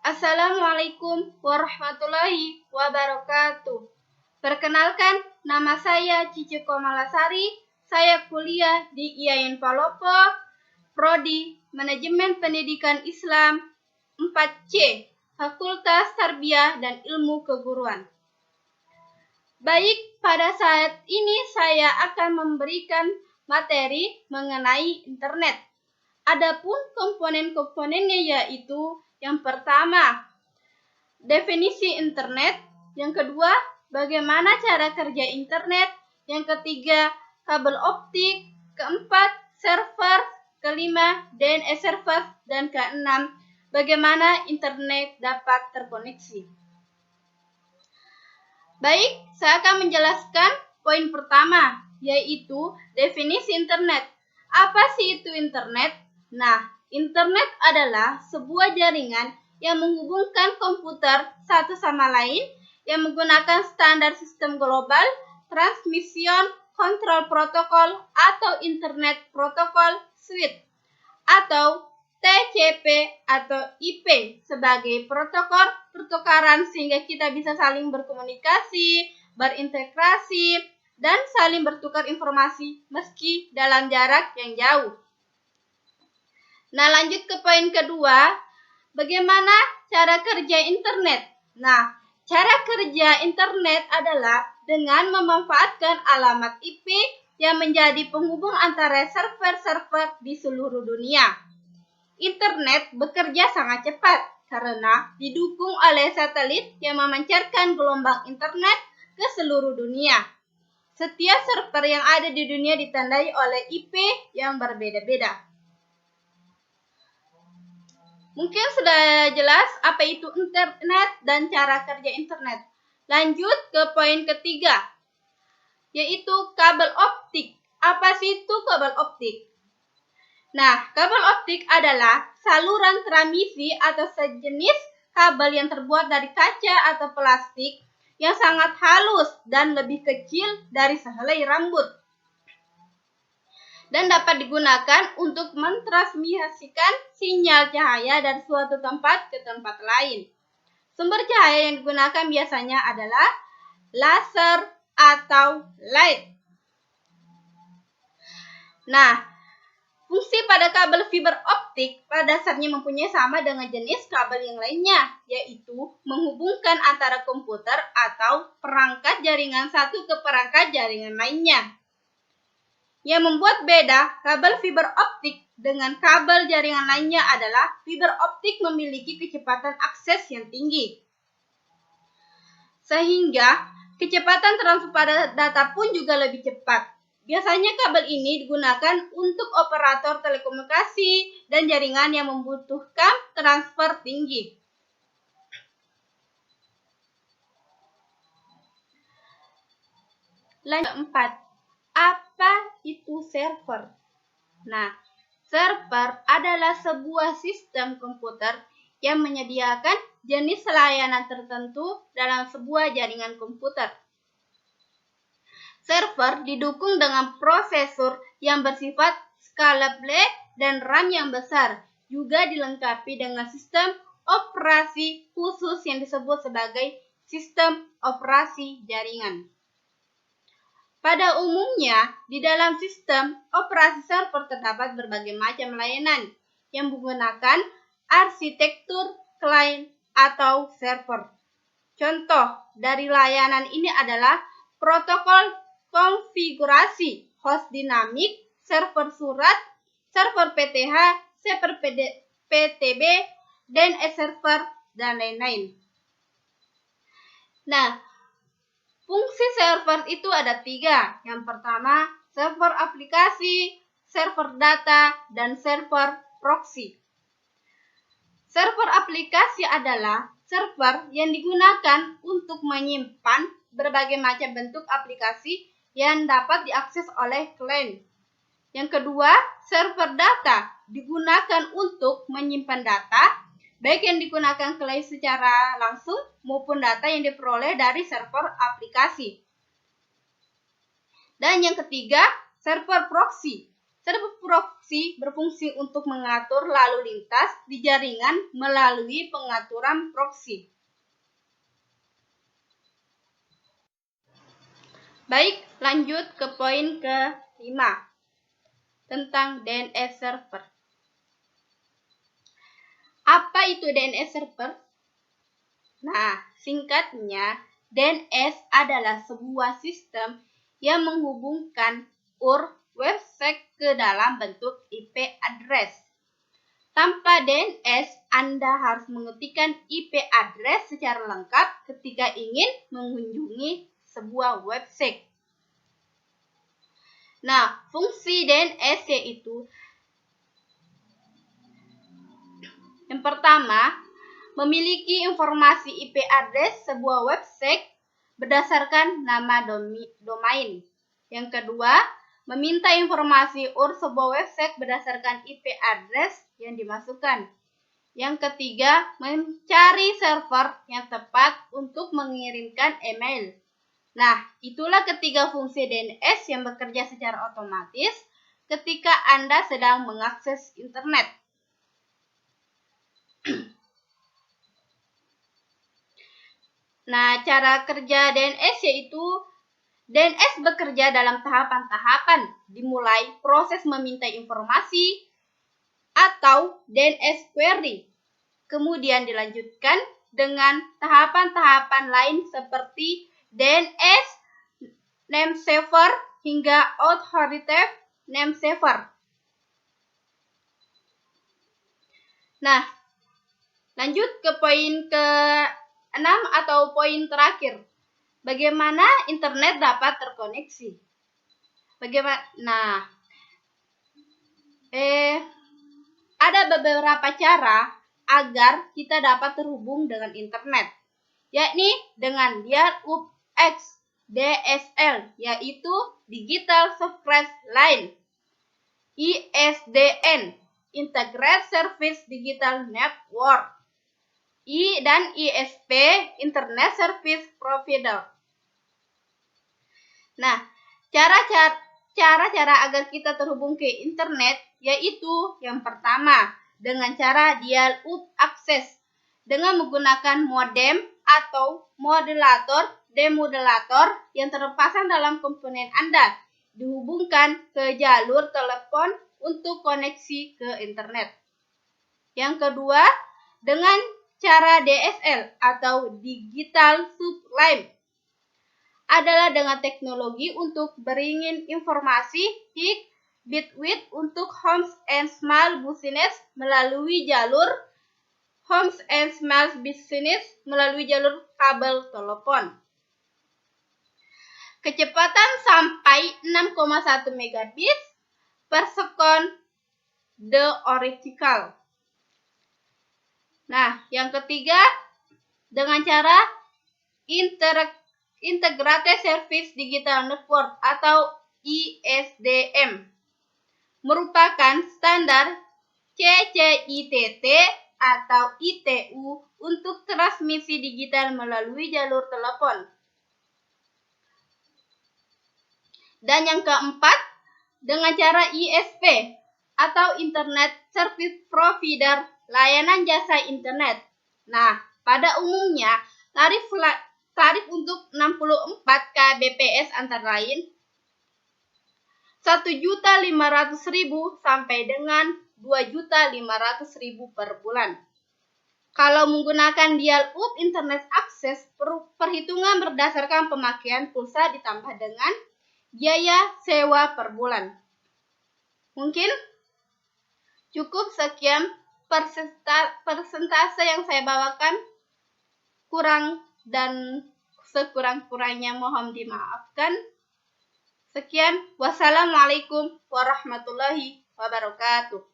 Assalamualaikum warahmatullahi wabarakatuh. Perkenalkan, nama saya Cici Komalasari. Saya kuliah di IAIN Palopo, Prodi Manajemen Pendidikan Islam 4C, Fakultas Tarbiyah dan Ilmu Keguruan. Baik, pada saat ini saya akan memberikan materi mengenai internet. Adapun komponen-komponennya yaitu yang pertama, definisi internet. Yang kedua, bagaimana cara kerja internet. Yang ketiga, kabel optik. Keempat, server. Kelima, DNS server. Dan keenam, bagaimana internet dapat terkoneksi. Baik, saya akan menjelaskan poin pertama, yaitu definisi internet. Apa sih itu internet? Nah, internet adalah sebuah jaringan yang menghubungkan komputer satu sama lain yang menggunakan standar sistem global, transmission control protocol atau internet protocol suite atau TCP atau IP sebagai protokol pertukaran sehingga kita bisa saling berkomunikasi, berintegrasi, dan saling bertukar informasi meski dalam jarak yang jauh. Nah, lanjut ke poin kedua, bagaimana cara kerja internet? Nah, cara kerja internet adalah dengan memanfaatkan alamat IP yang menjadi penghubung antara server-server di seluruh dunia. Internet bekerja sangat cepat karena didukung oleh satelit yang memancarkan gelombang internet ke seluruh dunia. Setiap server yang ada di dunia ditandai oleh IP yang berbeda-beda. Mungkin sudah jelas apa itu internet dan cara kerja internet. Lanjut ke poin ketiga, yaitu kabel optik. Apa sih itu kabel optik? Nah, kabel optik adalah saluran transmisi atau sejenis kabel yang terbuat dari kaca atau plastik yang sangat halus dan lebih kecil dari sehelai rambut, dan dapat digunakan untuk mentransmisikan sinyal cahaya dari suatu tempat ke tempat lain. Sumber cahaya yang digunakan biasanya adalah laser atau light. Nah, fungsi pada kabel fiber optik pada dasarnya mempunyai sama dengan jenis kabel yang lainnya, yaitu menghubungkan antara komputer atau perangkat jaringan satu ke perangkat jaringan lainnya. Yang membuat beda kabel fiber optik dengan kabel jaringan lainnya adalah fiber optik memiliki kecepatan akses yang tinggi, sehingga kecepatan transfer data pun juga lebih cepat. Biasanya kabel ini digunakan untuk operator telekomunikasi dan jaringan yang membutuhkan transfer tinggi. Lanjut 4. Apa itu server? Nah, server adalah sebuah sistem komputer yang menyediakan jenis layanan tertentu dalam sebuah jaringan komputer. Server didukung dengan prosesor yang bersifat scalable dan RAM yang besar, juga dilengkapi dengan sistem operasi khusus yang disebut sebagai sistem operasi jaringan. Pada umumnya, di dalam sistem operasi server terdapat berbagai macam layanan yang menggunakan arsitektur client atau server. Contoh dari layanan ini adalah protokol konfigurasi, host dinamik, server surat, server PTH, server PTB, DNS server, dan lain-lain. Nah, fungsi server itu ada 3. Yang pertama, server aplikasi, server data, dan server proxy. Server aplikasi adalah server yang digunakan untuk menyimpan berbagai macam bentuk aplikasi yang dapat diakses oleh klien. Yang kedua, server data digunakan untuk menyimpan data, baik yang digunakan klien secara langsung maupun data yang diperoleh dari server aplikasi. Dan yang ketiga, server proxy. Proksi berfungsi untuk mengatur lalu lintas di jaringan melalui pengaturan proksi. Baik, lanjut ke poin ke-5 tentang DNS server. Apa itu DNS server? Nah, singkatnya, DNS adalah sebuah sistem yang menghubungkan URL website ke dalam bentuk IP address. Tanpa DNS, Anda harus mengetikkan IP address secara lengkap ketika ingin mengunjungi sebuah website. Nah, fungsi DNS yaitu yang pertama, memiliki informasi IP address sebuah website berdasarkan nama domain. Yang kedua, meminta informasi URL sebuah website berdasarkan IP address yang dimasukkan. Yang ketiga, mencari server yang tepat untuk mengirimkan email. Nah, itulah ketiga fungsi DNS yang bekerja secara otomatis ketika Anda sedang mengakses internet. Nah, cara kerja DNS yaitu DNS bekerja dalam tahapan-tahapan, dimulai proses meminta informasi atau DNS query. Kemudian dilanjutkan dengan tahapan-tahapan lain seperti DNS nameserver hingga authoritative nameserver. Nah, lanjut ke poin ke-6 atau poin terakhir. Bagaimana internet dapat terkoneksi? Ada beberapa cara agar kita dapat terhubung dengan internet, yakni dengan dial-up X DSL, yaitu Digital Express Line, ISDN, Integrated Service Digital Network, dan ISP, Internet Service Provider. Nah, cara-cara agar kita terhubung ke internet yaitu yang pertama, dengan cara dial-up access dengan menggunakan modem atau demodulator yang terpasang dalam komponen Anda, dihubungkan ke jalur telepon untuk koneksi ke internet. Yang kedua, dengan cara DSL atau Digital Subline adalah dengan teknologi untuk beringin informasi high bandwidth untuk homes and small business melalui jalur kabel telepon. Kecepatan sampai 6,1 megabits per second theoretical. Nah, yang ketiga, dengan cara Integrated Service Digital Network atau ISDN merupakan standar CCITT atau ITU untuk transmisi digital melalui jalur telepon. Dan yang keempat, dengan cara ISP atau Internet Service Provider, layanan jasa internet. Nah, pada umumnya tarif untuk 64 Kbps antara lain 1.500.000 sampai dengan 2.500.000 per bulan. Kalau menggunakan dial-up internet access, perhitungan berdasarkan pemakaian pulsa ditambah dengan biaya sewa per bulan. Mungkin cukup sekian persentase yang saya bawakan. Kurang dan sekurang-kurangnya mohon dimaafkan. Sekian, wassalamualaikum warahmatullahi wabarakatuh.